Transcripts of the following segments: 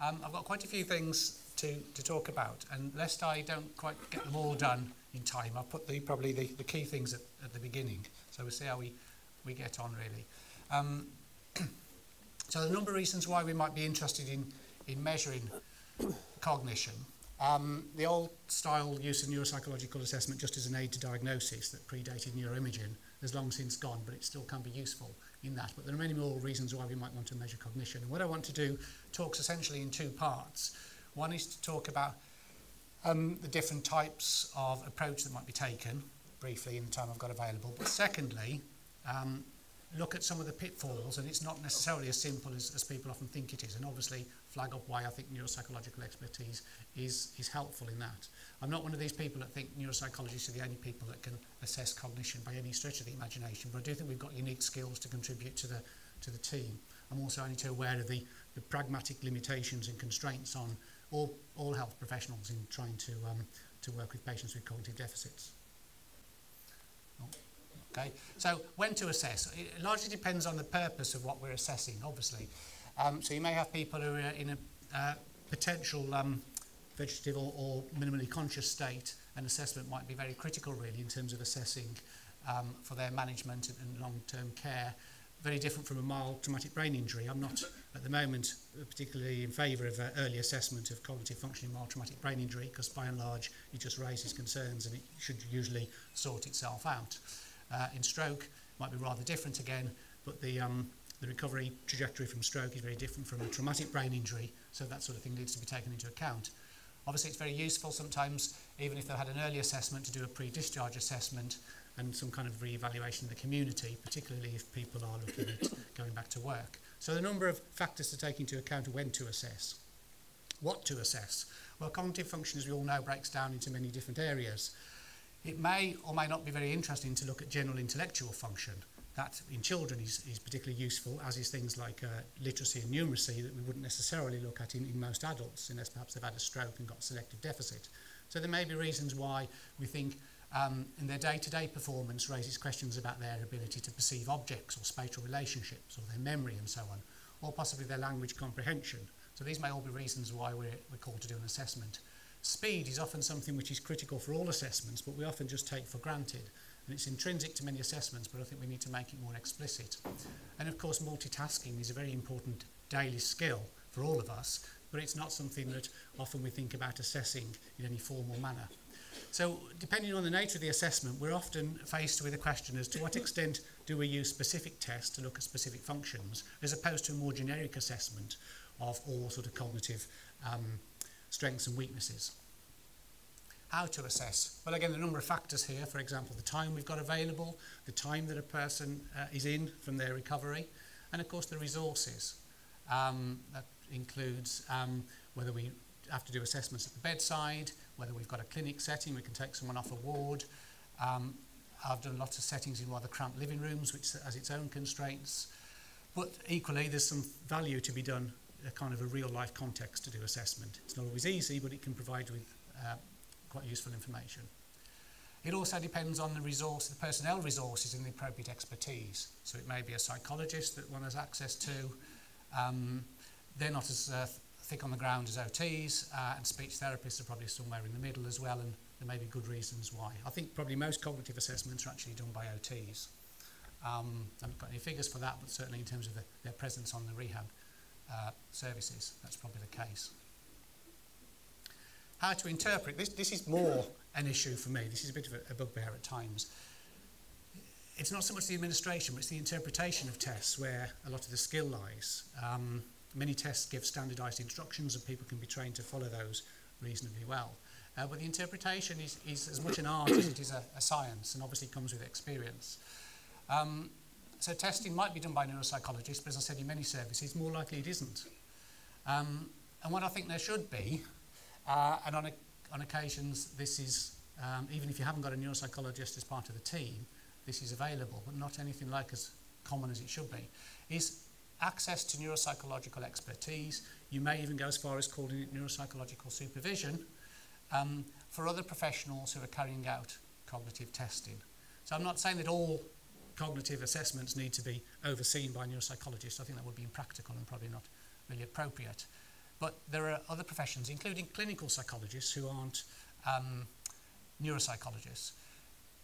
I've got quite a few things to talk about, and lest I don't quite get them all done in time, I'll put probably the key things at the beginning, so we'll see how we get on, really. So there are a number of reasons why we might be interested in measuring cognition. The old-style use of neuropsychological assessment just as an aid to diagnosis that predated neuroimaging has long since gone, but it still can be useful in that. But there are many more reasons why we might want to measure cognition. And what I want to do talks essentially in two parts. One is to talk about the different types of approach that might be taken, briefly in the time I've got available. But secondly, look at some of the pitfalls, and it's not necessarily as simple as people often think it is, and obviously flag up why I think neuropsychological expertise is helpful in that. I'm not one of these people that think neuropsychologists are the only people that can assess cognition by any stretch of the imagination, but I do think we've got unique skills to contribute to the team. I'm also only too aware of the pragmatic limitations and constraints on all health professionals in trying to work with patients with cognitive deficits. Okay, so when to assess? It largely depends on the purpose of what we're assessing, obviously. So you may have people who are in a potential vegetative or minimally conscious state, and assessment might be very critical, really, in terms of assessing for their management and long-term care. Very different from a mild traumatic brain injury. I'm not, at the moment, particularly in favour of early assessment of cognitive functioning mild traumatic brain injury, because by and large it just raises concerns and it should usually sort itself out. In stroke, it might be rather different again, but the recovery trajectory from stroke is very different from a traumatic brain injury, so that sort of thing needs to be taken into account. Obviously, it's very useful sometimes, even if they've had an early assessment, to do a pre-discharge assessment and some kind of re-evaluation of the community, particularly if people are looking at going back to work. So the number of factors to take into account when to assess. What to assess? Well, cognitive function, as we all know, breaks down into many different areas. It may or may not be very interesting to look at general intellectual function. That in children is particularly useful, as is things like literacy and numeracy that we wouldn't necessarily look at in most adults, unless perhaps they've had a stroke and got selective deficit. So there may be reasons why we think in their day-to-day performance raises questions about their ability to perceive objects or spatial relationships or their memory and so on, or possibly their language comprehension. So these may all be reasons why we're called to do an assessment. Speed is often something which is critical for all assessments, but we often just take for granted. And it's intrinsic to many assessments, but I think we need to make it more explicit. And of course, multitasking is a very important daily skill for all of us, but it's not something that often we think about assessing in any formal manner. So depending on the nature of the assessment, we're often faced with a question as to what extent do we use specific tests to look at specific functions, as opposed to a more generic assessment of all sort of cognitive strengths and weaknesses. How to assess? Well, again, a number of factors here. For example, the time we've got available, the time that a person is in from their recovery, and of course the resources. That includes whether we have to do assessments at the bedside, whether we've got a clinic setting, we can take someone off a ward. I've done lots of settings in rather cramped living rooms, which has its own constraints. But equally, there's some value to be done, a kind of a real-life context to do assessment. It's not always easy, but it can provide with quite useful information. It also depends on the personnel resources and the appropriate expertise. So it may be a psychologist that one has access to. They're not as thick on the ground as OTs, and speech therapists are probably somewhere in the middle as well, and there may be good reasons why. I think probably most cognitive assessments are actually done by OTs. I haven't got any figures for that, but certainly in terms of their presence on the rehab services, that's probably the case. How to interpret this is more an issue for me. This is a bit of a bugbear at times. It's not so much the administration, but it's the interpretation of tests where a lot of the skill lies. Many tests give standardised instructions and people can be trained to follow those reasonably well. But the interpretation is as much an art as it is a science, and obviously comes with experience. So testing might be done by neuropsychologists, but as I said, in many services, more likely it isn't. And what I think there should be, and on occasions this is, even if you haven't got a neuropsychologist as part of the team, this is available, but not anything like as common as it should be, is access to neuropsychological expertise. You may even go as far as calling it neuropsychological supervision for other professionals who are carrying out cognitive testing. So I'm not saying that all cognitive assessments need to be overseen by neuropsychologists. I think that would be impractical and probably not really appropriate. But there are other professions, including clinical psychologists who aren't neuropsychologists,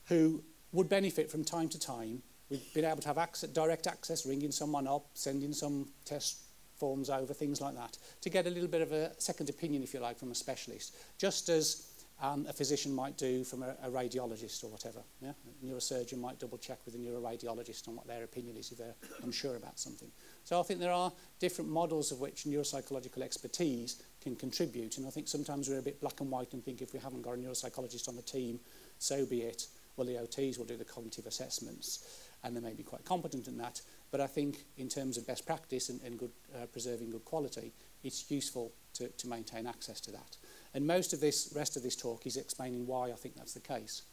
who would benefit from time to time with being able to have direct access, ringing someone up, sending some test forms over, things like that, to get a little bit of a second opinion, if you like, from a specialist, just as a physician might do from a radiologist or whatever. Yeah? A neurosurgeon might double check with a neuroradiologist on what their opinion is if they're unsure about something. So I think there are different models of which neuropsychological expertise can contribute, and I think sometimes we're a bit black and white and think if we haven't got a neuropsychologist on the team, so be it. Well, the OTs will do the cognitive assessments, and they may be quite competent in that, but I think in terms of best practice and good, preserving good quality, it's useful to maintain access to that. And most of this, rest of this talk is explaining why I think that's the case.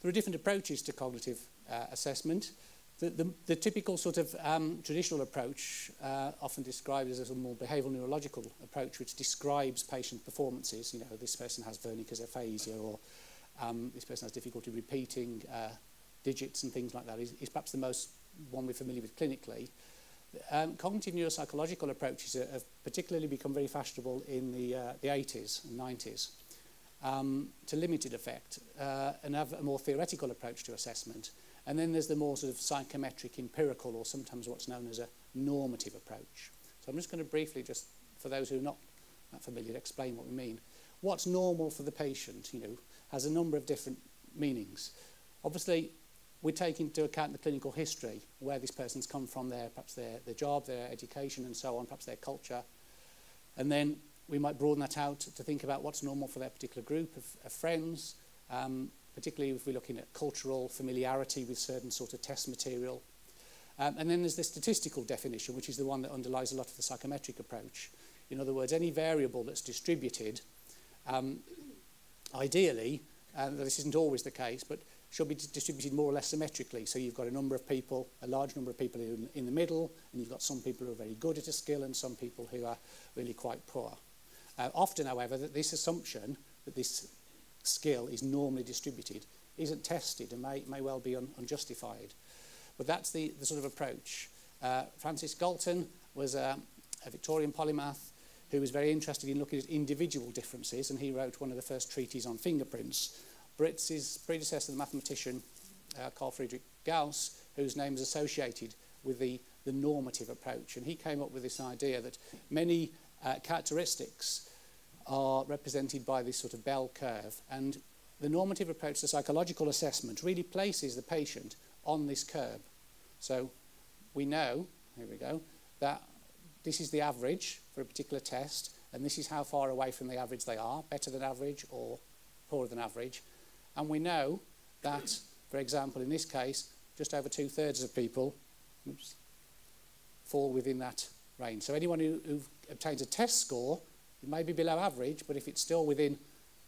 There are different approaches to cognitive assessment. The typical sort of traditional approach, often described as a more behavioural neurological approach, which describes patient performances. You know, this person has Wernicke's aphasia, or this person has difficulty repeating digits and things like that, is perhaps the most one we're familiar with clinically. Cognitive neuropsychological approaches have particularly become very fashionable in the 80s and 90s to limited effect and have a more theoretical approach to assessment. And then there's the more sort of psychometric, empirical, or sometimes what's known as a normative approach. So I'm just going to briefly, just for those who are not that familiar, explain what we mean. What's normal for the patient, you know, has a number of different meanings. Obviously, we take into account the clinical history, where this person's come from, perhaps their job, their education and so on, perhaps their culture. And then we might broaden that out to think about what's normal for their particular group of friends, particularly if we're looking at cultural familiarity with certain sort of test material. And then there's the statistical definition, which is the one that underlies a lot of the psychometric approach. In other words, any variable that's distributed, ideally, this isn't always the case, but should be distributed more or less symmetrically. So you've got a number of people, a large number of people in the middle, and you've got some people who are very good at a skill and some people who are really quite poor. Often, however, that this assumption that this skill is normally distributed isn't tested and may well be unjustified. But that's the sort of approach. Francis Galton was a Victorian polymath who was very interested in looking at individual differences, and he wrote one of the first treatises on fingerprints. Britz's predecessor, the mathematician Carl Friedrich Gauss, whose name is associated with the normative approach. And he came up with this idea that many characteristics are represented by this sort of bell curve. And the normative approach to psychological assessment really places the patient on this curve. So we know, here we go, that this is the average for a particular test, and this is how far away from the average they are, better than average or poorer than average. And we know that, for example, in this case, just over 2/3 of people fall within that range. So anyone who obtains a test score, it may be below average, but if it's still within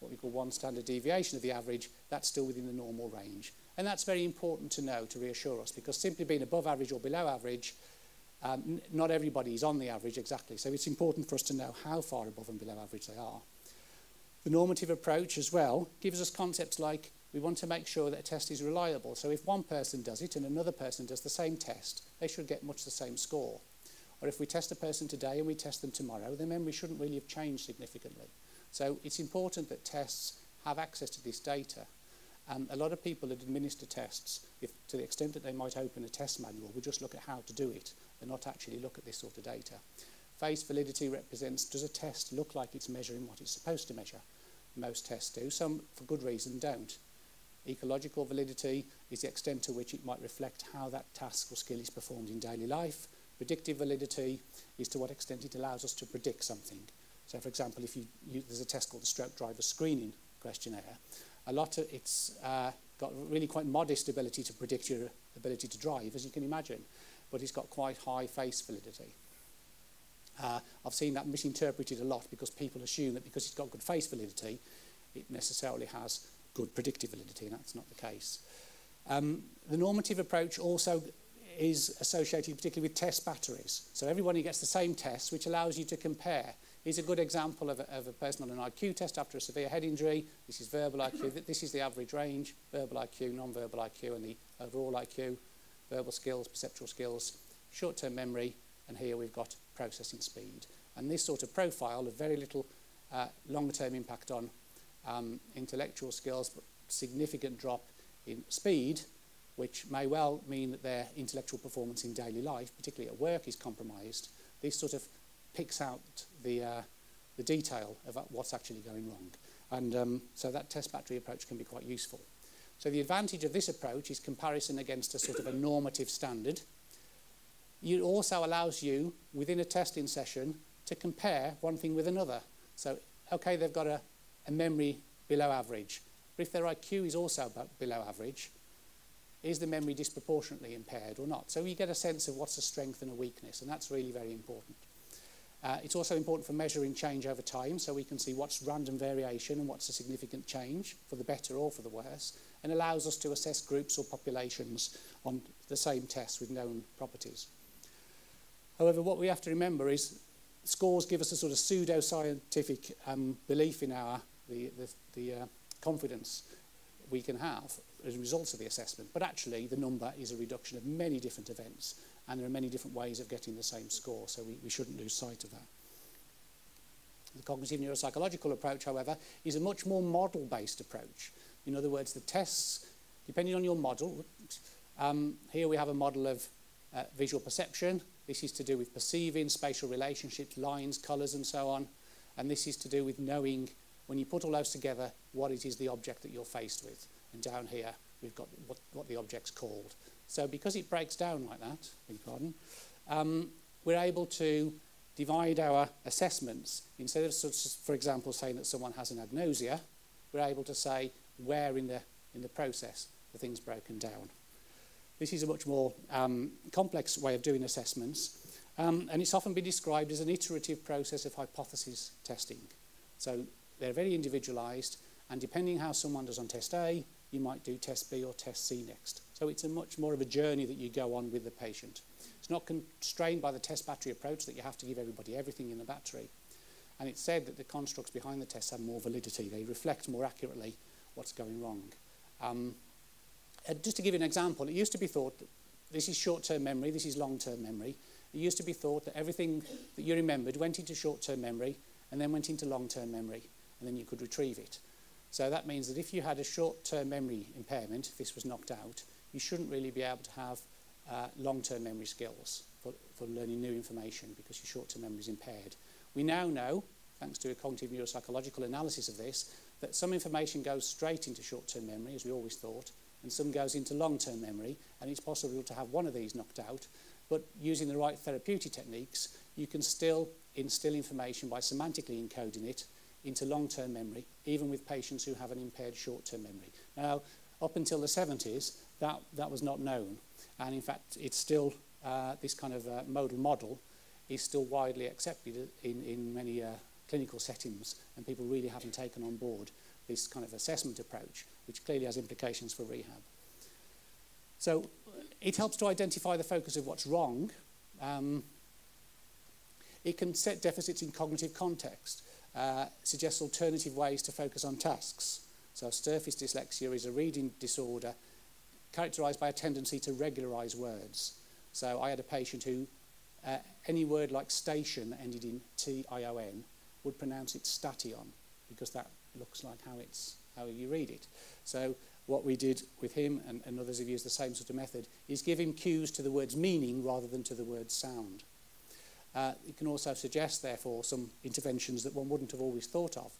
what we call one standard deviation of the average, that's still within the normal range. And that's very important to know, to reassure us, because simply being above average or below average, not everybody is on the average exactly. So it's important for us to know how far above and below average they are. The normative approach as well gives us concepts like we want to make sure that a test is reliable. So if one person does it and another person does the same test, they should get much the same score. Or if we test a person today and we test them tomorrow, their memory shouldn't really have changed significantly. So it's important that tests have access to this data. A lot of people that administer tests, to the extent that they might open a test manual, will just look at how to do it and not actually look at this sort of data. Face validity represents, does a test look like it's measuring what it's supposed to measure? Most tests do, some for good reason don't. Ecological validity is the extent to which it might reflect how that task or skill is performed in daily life. Predictive validity is to what extent it allows us to predict something. So for example, if there's a test called the stroke driver screening questionnaire, it's got really quite modest ability to predict your ability to drive, as you can imagine, but it's got quite high face validity. I've seen that misinterpreted a lot because people assume that because it's got good face validity, it necessarily has good predictive validity, and that's not the case. The normative approach also is associated particularly with test batteries. So everybody gets the same test, which allows you to compare. Here's a good example of a person on an IQ test after a severe head injury. This is verbal IQ. This is the average range, verbal IQ, non-verbal IQ, and the overall IQ, verbal skills, perceptual skills, short-term memory, and here we've got processing speed. And this sort of profile of very little longer-term impact on intellectual skills, but significant drop in speed, which may well mean that their intellectual performance in daily life, particularly at work, is compromised. This sort of picks out the detail of what's actually going wrong. And so that test battery approach can be quite useful. So the advantage of this approach is comparison against a sort of a normative standard. It also allows you, within a testing session, to compare one thing with another. So, okay, they've got a memory below average, but if their IQ is also below average, is the memory disproportionately impaired or not? So you get a sense of what's a strength and a weakness, and that's really very important. It's also important for measuring change over time, so we can see what's random variation and what's a significant change, for the better or for the worse, and allows us to assess groups or populations on the same test with known properties. However, what we have to remember is scores give us a sort of pseudo-scientific belief in the confidence we can have as a result of the assessment, but actually the number is a reduction of many different events, and there are many different ways of getting the same score, so we shouldn't lose sight of that. The cognitive neuropsychological approach, however, is a much more model-based approach. In other words, the tests, depending on your model, here we have a model of visual perception. This is to do with perceiving spatial relationships, lines, colours, and so on. And this is to do with knowing, when you put all those together, what it is the object that you're faced with. And down here, we've got what the object's called. So because it breaks down like that, beg your pardon, we're able to divide our assessments. Instead of, for example, saying that someone has an agnosia, we're able to say where in the process the thing's broken down. This is a much more complex way of doing assessments, and it's often been described as an iterative process of hypothesis testing. So they're very individualised, and depending how someone does on test A, you might do test B or test C next. So it's a much more of a journey that you go on with the patient. It's not constrained by the test battery approach that you have to give everybody everything in the battery. And it's said that the constructs behind the tests have more validity. They reflect more accurately what's going wrong. Just to give you an example, it used to be thought that this is short-term memory, this is long-term memory. It used to be thought that everything that you remembered went into short-term memory and then went into long-term memory, and then you could retrieve it. So that means that if you had a short-term memory impairment, if this was knocked out, you shouldn't really be able to have long-term memory skills for learning new information because your short-term memory is impaired. We now know, thanks to a cognitive neuropsychological analysis of this, that some information goes straight into short-term memory, as we always thought, and some goes into long-term memory, and it's possible to have one of these knocked out, but using the right therapeutic techniques, you can still instill information by semantically encoding it into long-term memory, even with patients who have an impaired short-term memory. Now, up until the 70s, that was not known, and in fact, it's still, this kind of model is still widely accepted in many clinical settings, and people really haven't taken on board this kind of assessment approach, which clearly has implications for rehab. So it helps to identify the focus of what's wrong. It can set deficits in cognitive context, suggests alternative ways to focus on tasks. So surface dyslexia is a reading disorder characterised by a tendency to regularise words. So I had a patient who any word like station that ended in T-I-O-N would pronounce it station because that looks like how you read it. So what we did with him, and others have used the same sort of method, is give him cues to the word's meaning rather than to the word's sound. It can also suggest, therefore, some interventions that one wouldn't have always thought of,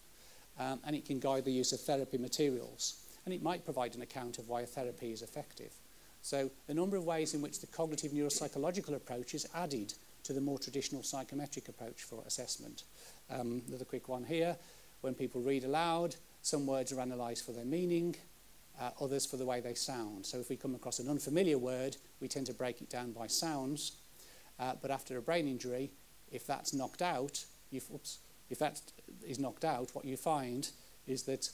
and it can guide the use of therapy materials, and it might provide an account of why a therapy is effective. So a number of ways in which the cognitive neuropsychological approach is added to the more traditional psychometric approach for assessment. Another quick one here. When people read aloud, some words are analysed for their meaning, others for the way they sound. So if we come across an unfamiliar word, we tend to break it down by sounds. But after a brain injury, if that's knocked out, if that is knocked out, what you find is that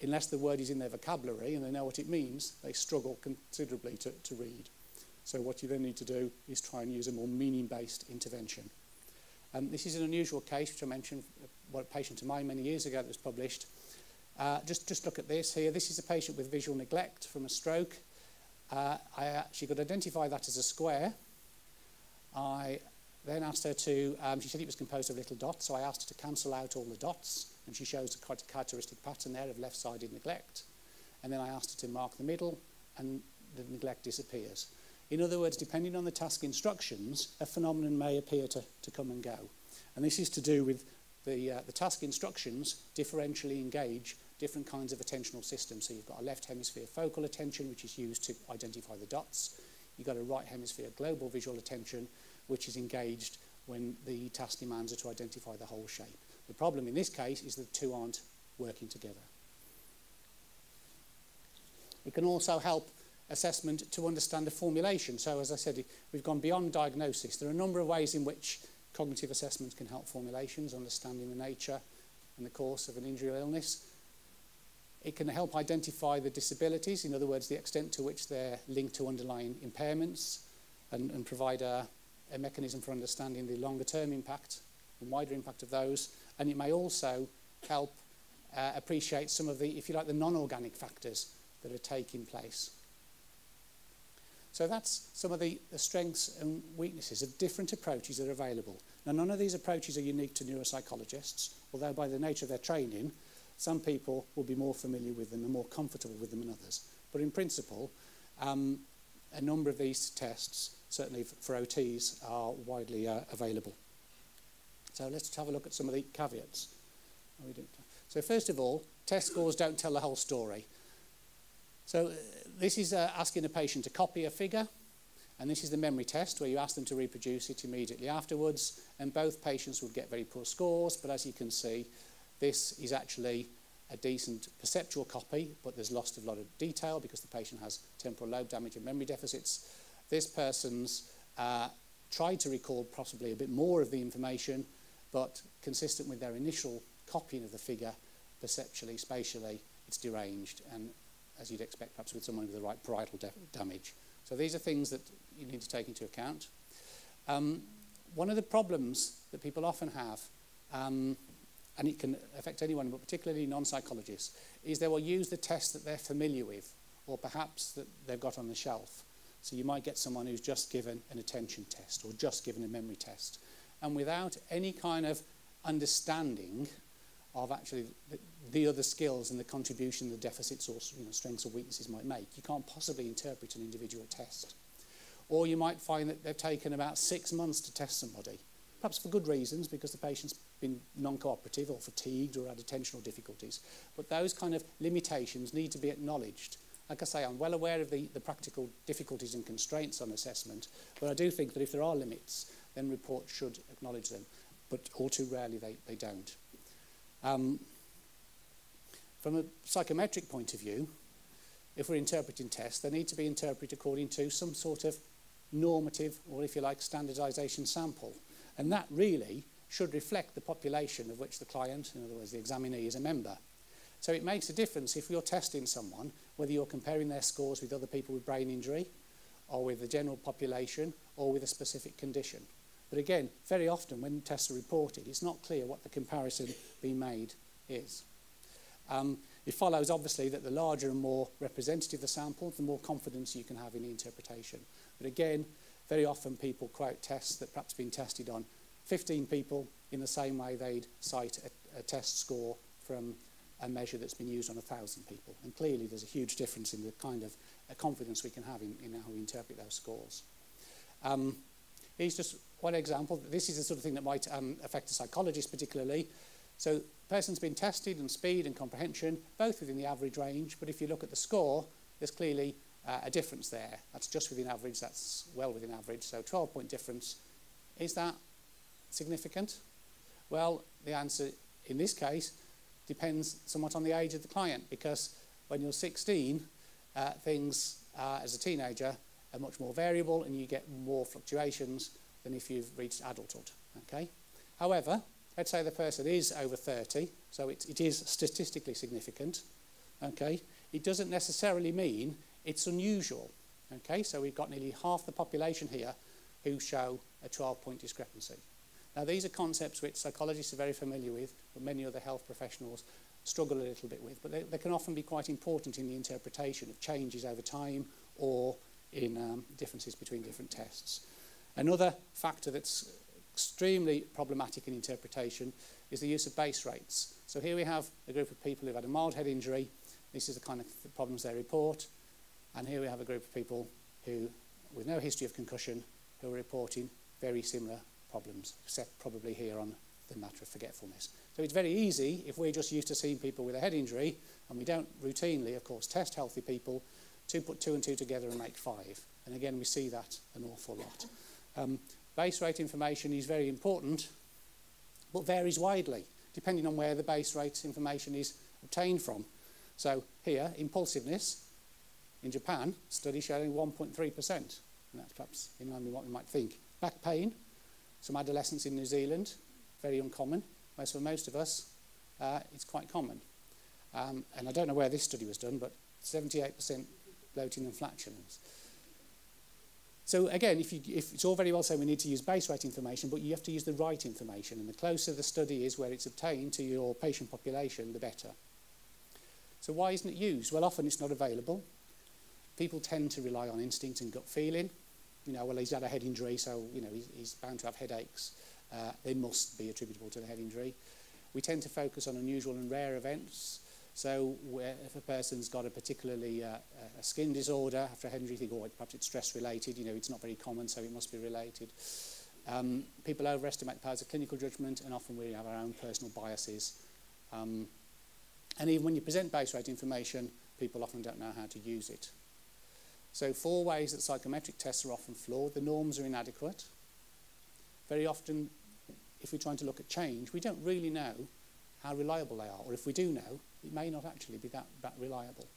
unless the word is in their vocabulary and they know what it means, they struggle considerably to read. So what you then need to do is try and use a more meaning-based intervention. This is an unusual case, which I mentioned, a patient of mine many years ago that was published. Just look at this here. This is a patient with visual neglect from a stroke. She could identify that as a square. I Then asked her to, she said it was composed of little dots, so I asked her to cancel out all the dots, and she shows quite a characteristic pattern there of left-sided neglect. And then I asked her to mark the middle, and the neglect disappears. In other words, depending on the task instructions, a phenomenon may appear to come and go. And this is to do with the task instructions differentially engage different kinds of attentional systems. So you've got a left hemisphere focal attention, which is used to identify the dots. You've got a right hemisphere global visual attention, which is engaged when the task demands are to identify the whole shape. The problem in this case is that the two aren't working together. It can also help assessment to understand the formulation. So as I said, we've gone beyond diagnosis. There are a number of ways in which cognitive assessments can help formulations, understanding the nature and the course of an injury or illness. It can help identify the disabilities, in other words, the extent to which they're linked to underlying impairments, and provide a mechanism for understanding the longer-term impact and wider impact of those. And it may also help appreciate some of the, if you like, the non-organic factors that are taking place. So that's some of the strengths and weaknesses of different approaches that are available. Now, none of these approaches are unique to neuropsychologists, although by the nature of their training, some people will be more familiar with them and more comfortable with them than others. But in principle, a number of these tests, certainly for OTs, are widely available. So let's have a look at some of the caveats. So first of all, test scores don't tell the whole story. So this is asking a patient to copy a figure, and this is the memory test where you ask them to reproduce it immediately afterwards, and both patients would get very poor scores, but as you can see, this is actually a decent perceptual copy, but there's lost a lot of detail because the patient has temporal lobe damage and memory deficits. This person's tried to recall possibly a bit more of the information, but consistent with their initial copying of the figure, perceptually, spatially, it's deranged, and as you'd expect perhaps with someone with the right parietal damage. So these are things that you need to take into account. One of the problems that people often have, and it can affect anyone, but particularly non-psychologists, is they will use the test that they're familiar with, or perhaps that they've got on the shelf. So you might get someone who's just given an attention test, or just given a memory test, and without any kind of understanding of actually the other skills and the contribution the deficits or strengths or weaknesses might make, you can't possibly interpret an individual test. Or you might find that they've taken about 6 months to test somebody, perhaps for good reasons, because the patient's been non-cooperative or fatigued or had attentional difficulties. But those kind of limitations need to be acknowledged. Like I say, I'm well aware of the practical difficulties and constraints on assessment, but I do think that if there are limits, then reports should acknowledge them. But all too rarely they don't. From a psychometric point of view, if we're interpreting tests, they need to be interpreted according to some sort of normative, or if you like, standardization sample. And that really should reflect the population of which the client, in other words, the examinee, is a member. So it makes a difference if you're testing someone, whether you're comparing their scores with other people with brain injury, or with the general population, or with a specific condition. But again, very often when tests are reported, it's not clear what the comparison being made is. It follows, obviously, that the larger and more representative the sample, the more confidence you can have in the interpretation. But again, very often people quote tests that perhaps been tested on 15 people in the same way they'd cite a test score from a measure that's been used on 1,000 people. And clearly there's a huge difference in the kind of confidence we can have in how we interpret those scores. Here's just one example. This is the sort of thing that might affect a psychologist particularly. So the person's been tested on speed and comprehension, both within the average range, but if you look at the score, there's clearly a difference there. That's just within average, that's well within average, so 12-point difference. Is that significant? Well, the answer in this case depends somewhat on the age of the client, because when you're 16, things as a teenager are much more variable and you get more fluctuations than if you've reached adulthood. Okay? However, let's say the person is over 30, so it is statistically significant. Okay? It doesn't necessarily mean it's unusual. Okay? So we've got nearly half the population here who show a 12-point discrepancy. Now, these are concepts which psychologists are very familiar with, but many other health professionals struggle a little bit with. But they can often be quite important in the interpretation of changes over time or in differences between different tests. Another factor that's extremely problematic in interpretation is the use of base rates. So here we have a group of people who've had a mild head injury. This is the kind of problems they report. And here we have a group of people who, with no history of concussion, who are reporting very similar problems, except probably here on the matter of forgetfulness. So it's very easy, if we're just used to seeing people with a head injury, and we don't routinely, of course, test healthy people, to put 2 and 2 together and make 5. And again, we see that an awful lot. Base rate information is very important, but varies widely, depending on where the base rate information is obtained from. So here, impulsiveness, in Japan, study showing 1.3%. And that's perhaps in line with what we might think. Back pain, some adolescents in New Zealand, very uncommon. Whereas for most of us, it's quite common. And I don't know where this study was done, but 78% bloating and flatulence. So again, if it's all very well saying we need to use base rate information, but you have to use the right information. And the closer the study is where it's obtained to your patient population, the better. So why isn't it used? Well, often it's not available. People tend to rely on instinct and gut feeling. You know, well, he's had a head injury, so, you know, he's bound to have headaches. They must be attributable to the head injury. We tend to focus on unusual and rare events. So if a person's got a particularly a skin disorder after a head injury, you think, oh, perhaps it's stress-related. You know, it's not very common, so it must be related. People overestimate the powers of clinical judgment, and often we have our own personal biases. And even when you present base rate information, people often don't know how to use it. So 4 ways that psychometric tests are often flawed. The norms are inadequate. Very often, if we're trying to look at change, we don't really know how reliable they are. Or if we do know, it may not actually be that reliable.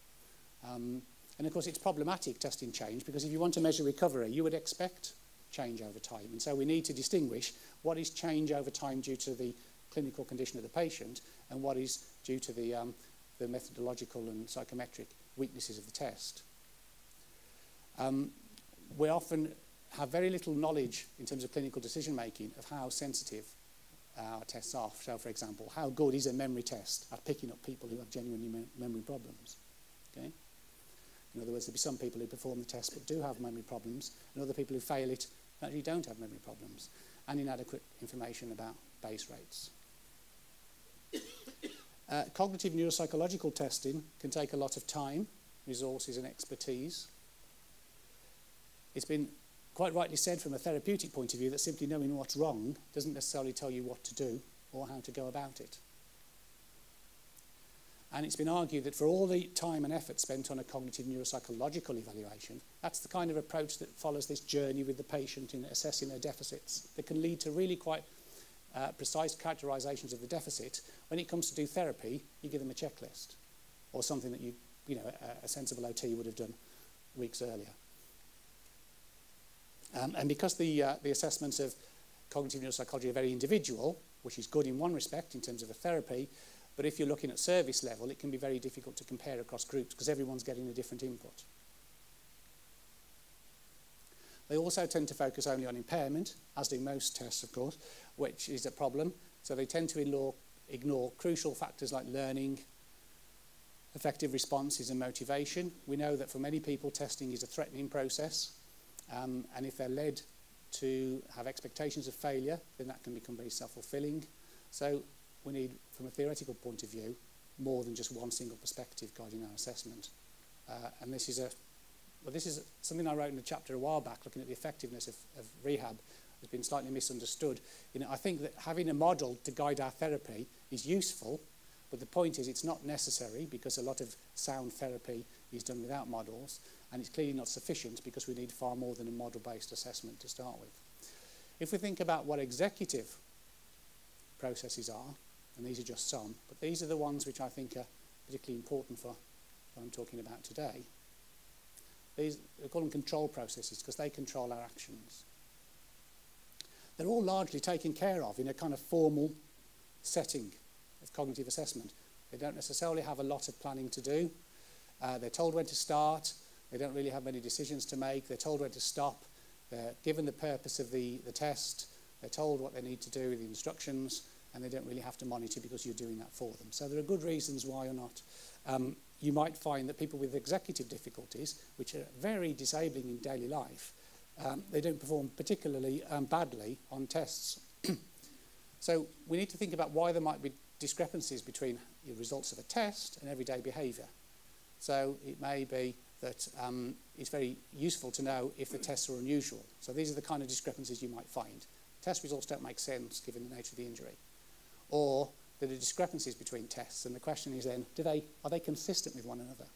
And of course, it's problematic testing change, because if you want to measure recovery, you would expect change over time. And so we need to distinguish what is change over time due to the clinical condition of the patient and what is due to the methodological and psychometric weaknesses of the test. We often have very little knowledge in terms of clinical decision making of how sensitive our tests are. So, for example, how good is a memory test at picking up people who have genuine memory problems? Okay? In other words, there'll be some people who perform the test but do have memory problems, and other people who fail it actually don't have memory problems, and inadequate information about base rates. Cognitive neuropsychological testing can take a lot of time, resources and expertise. It's been quite rightly said from a therapeutic point of view that simply knowing what's wrong doesn't necessarily tell you what to do or how to go about it. And it's been argued that for all the time and effort spent on a cognitive neuropsychological evaluation, that's the kind of approach that follows this journey with the patient in assessing their deficits that can lead to really quite precise characterizations of the deficit. When it comes to do therapy, you give them a checklist or something that you know, a sensible OT would have done weeks earlier. And because the assessments of cognitive neuropsychology are very individual, which is good in one respect in terms of a therapy, but if you're looking at service level, it can be very difficult to compare across groups because everyone's getting a different input. They also tend to focus only on impairment, as do most tests, of course, which is a problem. So they tend to ignore crucial factors like learning, effective responses and motivation. We know that for many people, testing is a threatening process. And if they're led to have expectations of failure, then that can become very self-fulfilling. So we need, from a theoretical point of view, more than just one single perspective guiding our assessment. And this is something I wrote in a chapter a while back, looking at the effectiveness of rehab has been slightly misunderstood. You know, I think that having a model to guide our therapy is useful, but the point is it's not necessary because a lot of sound therapy is done without models, and it's clearly not sufficient because we need far more than a model-based assessment to start with. If we think about what executive processes are, and these are just some, but these are the ones which I think are particularly important for what I'm talking about today. We call them control processes because they control our actions. They're all largely taken care of in a kind of formal setting of cognitive assessment. They don't necessarily have a lot of planning to do. They're told when to start. They don't really have many decisions to make. They're told when to stop. They're given the purpose of the test. They're told what they need to do with the instructions, and they don't really have to monitor because you're doing that for them. So there are good reasons why or not. You might find that people with executive difficulties, which are very disabling in daily life, they don't perform particularly badly on tests So we need to think about why there might be discrepancies between the results of a test and everyday behaviour. So it may be that it's very useful to know if the tests are unusual. So these are the kind of discrepancies you might find. Test results don't make sense given the nature of the injury. Or there are discrepancies between tests, and the question is then, are they consistent with one another?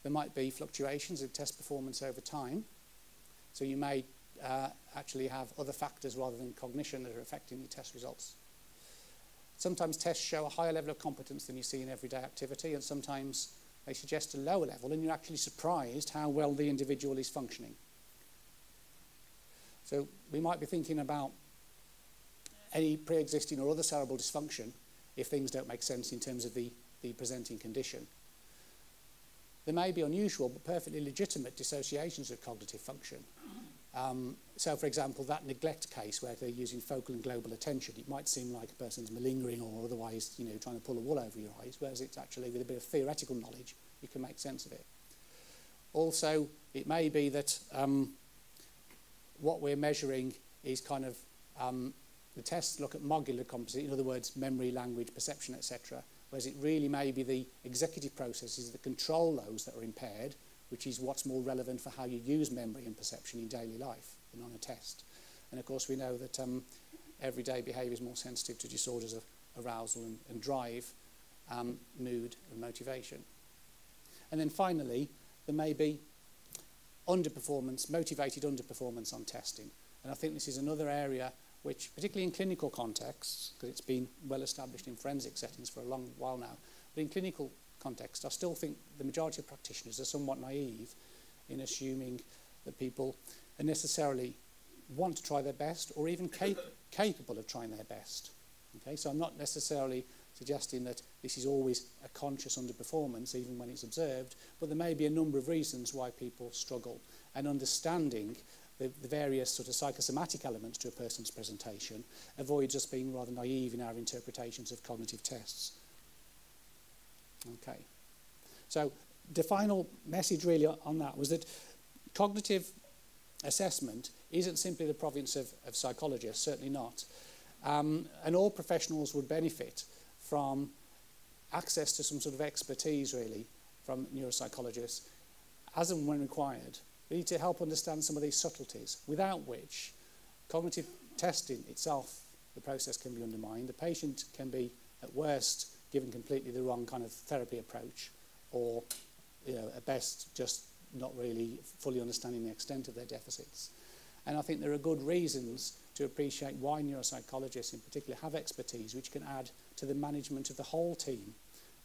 There might be fluctuations in test performance over time, so you may actually have other factors rather than cognition that are affecting your test results. Sometimes tests show a higher level of competence than you see in everyday activity, and sometimes they suggest a lower level, and you're actually surprised how well the individual is functioning. So we might be thinking about any pre-existing or other cerebral dysfunction if things don't make sense in terms of the presenting condition. There may be unusual but perfectly legitimate dissociations of cognitive function. So, for example, that neglect case where they're using focal and global attention, it might seem like a person's malingering or otherwise, trying to pull a wool over your eyes, whereas it's actually, with a bit of theoretical knowledge, you can make sense of it. Also, it may be that what we're measuring is kind of, the tests look at modular competency, in other words, memory, language, perception, etc., whereas it really may be the executive processes that control those that are impaired, which is what's more relevant for how you use memory and perception in daily life than on a test. And of course we know that everyday behaviour is more sensitive to disorders of arousal and drive, mood and motivation. And then finally, there may be underperformance, motivated underperformance on testing. And I think this is another area which, particularly in clinical contexts, because it's been well established in forensic settings for a long while now, but in clinical context, I still think the majority of practitioners are somewhat naive in assuming that people are necessarily want to try their best or even capable of trying their best. Okay, so I'm not necessarily suggesting that this is always a conscious underperformance, even when it's observed, but there may be a number of reasons why people struggle, and understanding the various sort of psychosomatic elements to a person's presentation avoids us being rather naive in our interpretations of cognitive tests. Okay, so the final message really on that was that cognitive assessment isn't simply the province of psychologists, certainly not. And all professionals would benefit from access to some sort of expertise really from neuropsychologists as and when required. We need to help understand some of these subtleties, without which cognitive testing itself, the process can be undermined. The patient can be, at worst, given completely the wrong kind of therapy approach, or at best just not really fully understanding the extent of their deficits. And I think there are good reasons to appreciate why neuropsychologists in particular have expertise which can add to the management of the whole team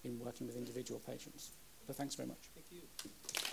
in working with individual patients. So thanks very much. Thank you.